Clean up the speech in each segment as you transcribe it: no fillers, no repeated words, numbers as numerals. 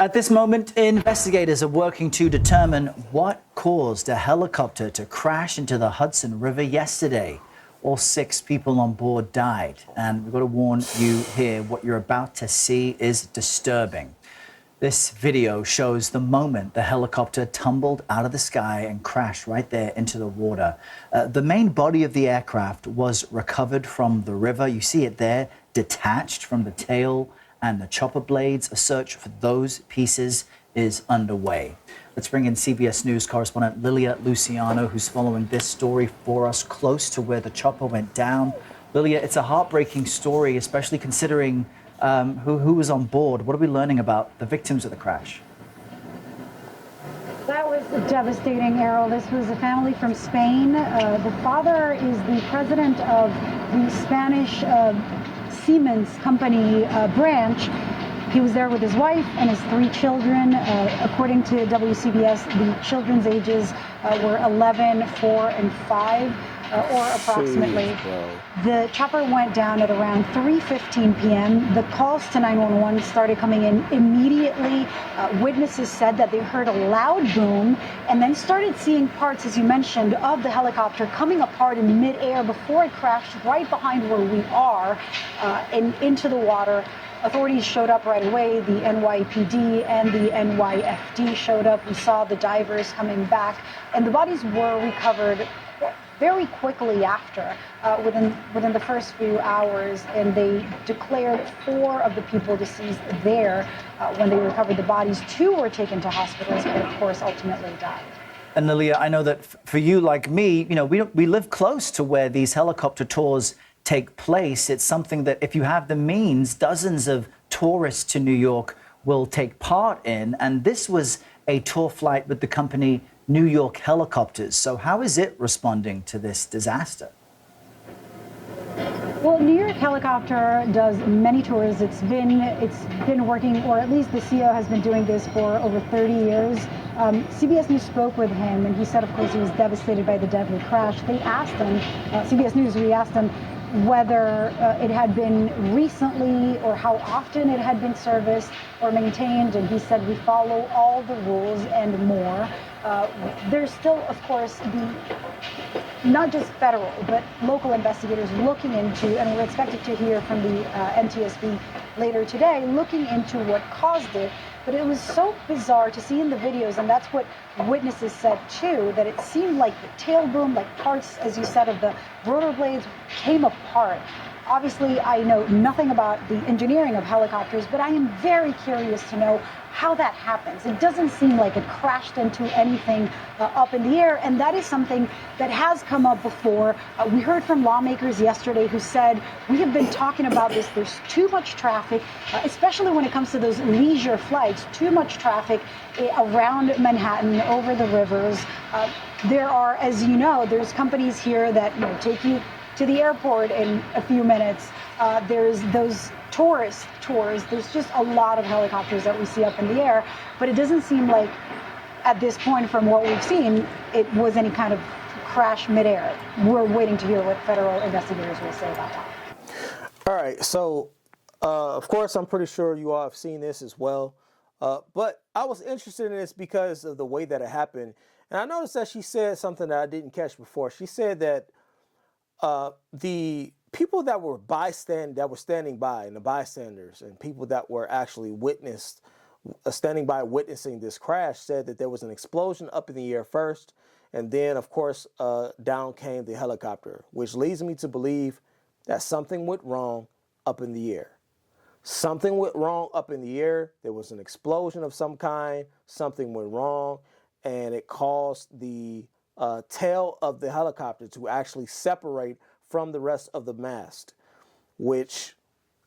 At this moment, investigators are working to determine what caused a helicopter to crash into the Hudson River yesterday. All 6 people on board died. And we've got to warn you here, what you're about to see is disturbing. This video shows the moment the helicopter tumbled out of the sky and crashed right there into the water. The main body of the aircraft was recovered from the river. You see it there, detached from the tail and the chopper blades. A search for those pieces is underway. Let's bring in CBS News correspondent Lilia Luciano, who's following this story for us close to where the chopper went down. Lilia, it's a heartbreaking story, especially considering who was on board. What are we learning about the victims of the crash? That was devastating, Errol. This was a family from Spain. The father is the president of the Spanish Siemens company branch. He was there with his wife and his 3 children. According to WCBS, the children's ages were 11, 4, and 5. Or approximately. Jeez, the chopper went down at around 3:15 p.m. The calls to 911 started coming in immediately. Witnesses said that they heard a loud boom and then started seeing parts, as you mentioned, of the helicopter coming apart in midair before it crashed right behind where we are and into the water. Authorities showed up right away. The NYPD and the NYFD showed up. We saw the divers coming back, and the bodies were recovered very quickly after, within the first few hours, and they declared 4 of the people deceased there. When they recovered the bodies, 2 were taken to hospitals, but of course ultimately died. And Lilia, I know that for you, like me, we live close to where these helicopter tours take place. It's something that if you have the means, dozens of tourists to New York will take part in. And this was a tour flight with the company New York Helicopters. So how is it responding to this disaster? Well, New York Helicopter does many tours. It's been working, or at least the CEO has been doing this for over 30 years. CBS News spoke with him, and he said, of course, he was devastated by the deadly crash. They asked him, CBS News, we asked him whether it had been recently or how often it had been serviced or maintained, and he said, we follow all the rules and more. There's still, of course, not just federal, but local investigators looking into, and we're expected to hear from the NTSB later today, looking into what caused it. But it was so bizarre to see in the videos, and that's what witnesses said too, that it seemed like the tail boom, like parts, as you said, of the rotor blades came apart. Obviously, I know nothing about the engineering of helicopters, but I am very curious to know how that happens. It doesn't seem like it crashed into anything up in the air, and that is something that has come up before. We heard from lawmakers yesterday who said, we have been talking about this, there's too much traffic, especially when it comes to those leisure flights, too much traffic around Manhattan, over the rivers. There are, as you know, there's companies here that take you to the airport in a few minutes. There's those tourist tours. There's just a lot of helicopters that we see up in the air, but it doesn't seem like at this point, from what we've seen, it was any kind of crash midair. We're waiting to hear what federal investigators will say about that. All right, so of course, I'm pretty sure you all have seen this as well, but I was interested in this because of the way that it happened, and I noticed that she said something that I didn't catch before. She said that the people that were standing by, and the bystanders and people that were actually standing by witnessing this crash, said that there was an explosion up in the air first, and then of course down came the helicopter, which leads me to believe that something went wrong up in the air. Something went wrong up in the air. There was an explosion of some kind. Something went wrong, and it caused the tail of the helicopter to actually separate from the rest of the mast, which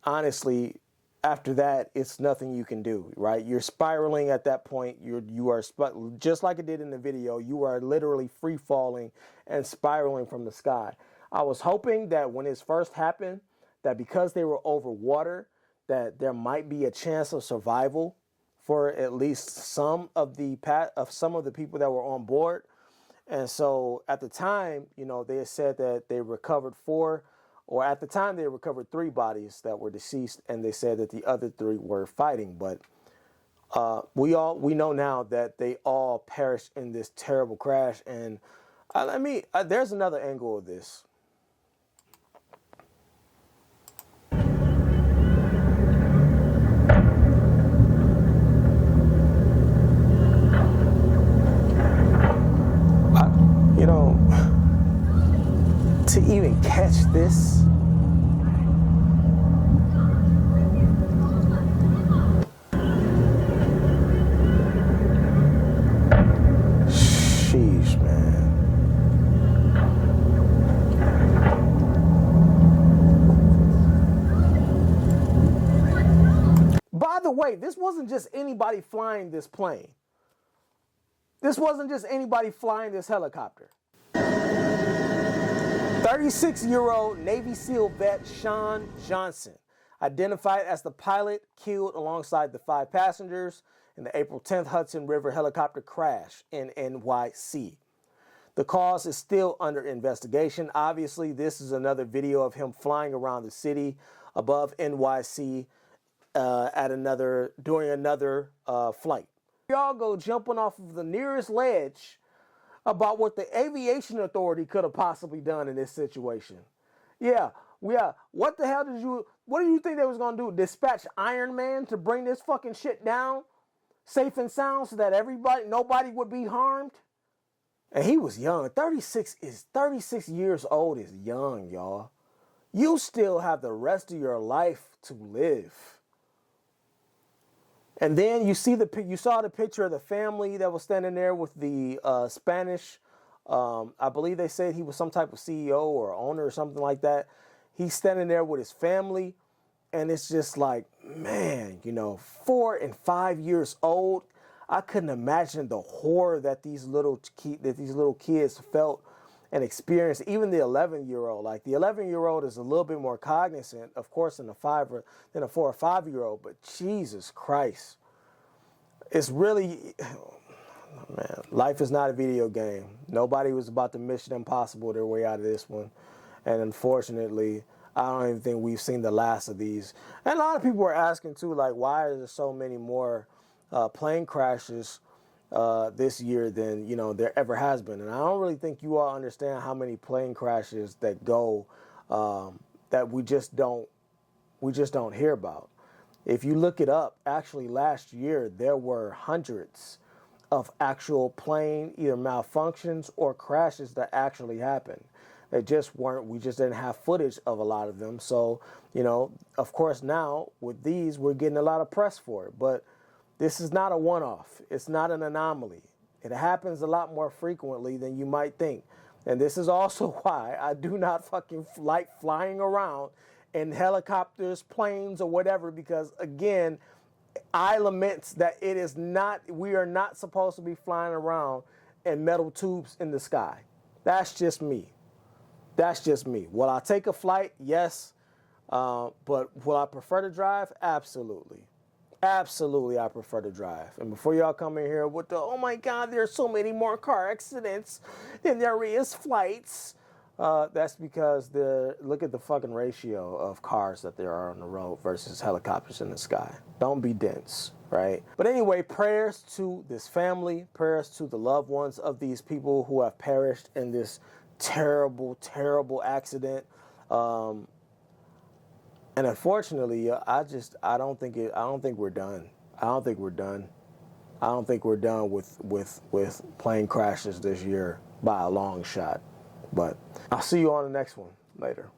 honestly, after that, it's nothing you can do, right? You're spiraling at that point. You are just like it did in the video. You are literally free falling and spiraling from the sky. I was hoping that when this first happened, that because they were over water, that there might be a chance of survival for at least some of the people that were on board. And so at the time, they had said that they recovered 4, or at the time they recovered 3 bodies that were deceased, and they said that the other 3 were fighting. But we know now that they all perished in this terrible crash. And there's another angle of this. You know, to even catch this. Sheesh, man. By the way, this wasn't just anybody flying this plane. This wasn't just anybody flying this helicopter. 36-year-old Navy SEAL vet Sean Johnson, identified as the pilot, killed alongside the 5 passengers in the April 10th Hudson River helicopter crash in NYC. The cause is still under investigation. Obviously, this is another video of him flying around the city above NYC during another flight. Y'all go jumping off of the nearest ledge about what the aviation authority could have possibly done in this situation. Yeah. What the hell what do you think they was going to do? Dispatch Iron Man to bring this fucking shit down safe and sound so that nobody would be harmed? And he was young. 36 years old is young, y'all. You still have the rest of your life to live. And then you saw the picture of the family that was standing there with the Spanish. I believe they said he was some type of CEO or owner or something like that. He's standing there with his family, and it's just like, man, 4 and 5 years old. I couldn't imagine the horror that these little kids felt and experienced. Even the 11-year-old, like the 11-year-old is a little bit more cognizant, of course, than a 4 or 5-year-old. But Jesus Christ, it's really, man, life is not a video game. Nobody was about to Mission Impossible their way out of this one, and unfortunately, I don't even think we've seen the last of these. And a lot of people were asking too, like, why are there so many more plane crashes this year than there ever has been? And I don't really think you all understand how many plane crashes that go that we just don't hear about. If you look it up, actually last year there were hundreds of actual plane either malfunctions or crashes that actually happened. They just weren't. We just didn't have footage of a lot of them. So of course now with these we're getting a lot of press for it, but this is not a one-off. It's not an anomaly. It happens a lot more frequently than you might think. And this is also why I do not fucking like flying around in helicopters, planes, or whatever, because, again, I lament that we are not supposed to be flying around in metal tubes in the sky. That's just me. Will I take a flight? Yes. But will I prefer to drive? Absolutely. Absolutely, I prefer to drive. And before y'all come in here with oh my God, there's so many more car accidents than there is flights. That's because look at the fucking ratio of cars that there are on the road versus helicopters in the sky. Don't be dense, right? But anyway, prayers to this family, prayers to the loved ones of these people who have perished in this terrible, terrible accident. And unfortunately, I don't think we're done. I don't think we're done with plane crashes this year by a long shot. But I'll see you on the next one later.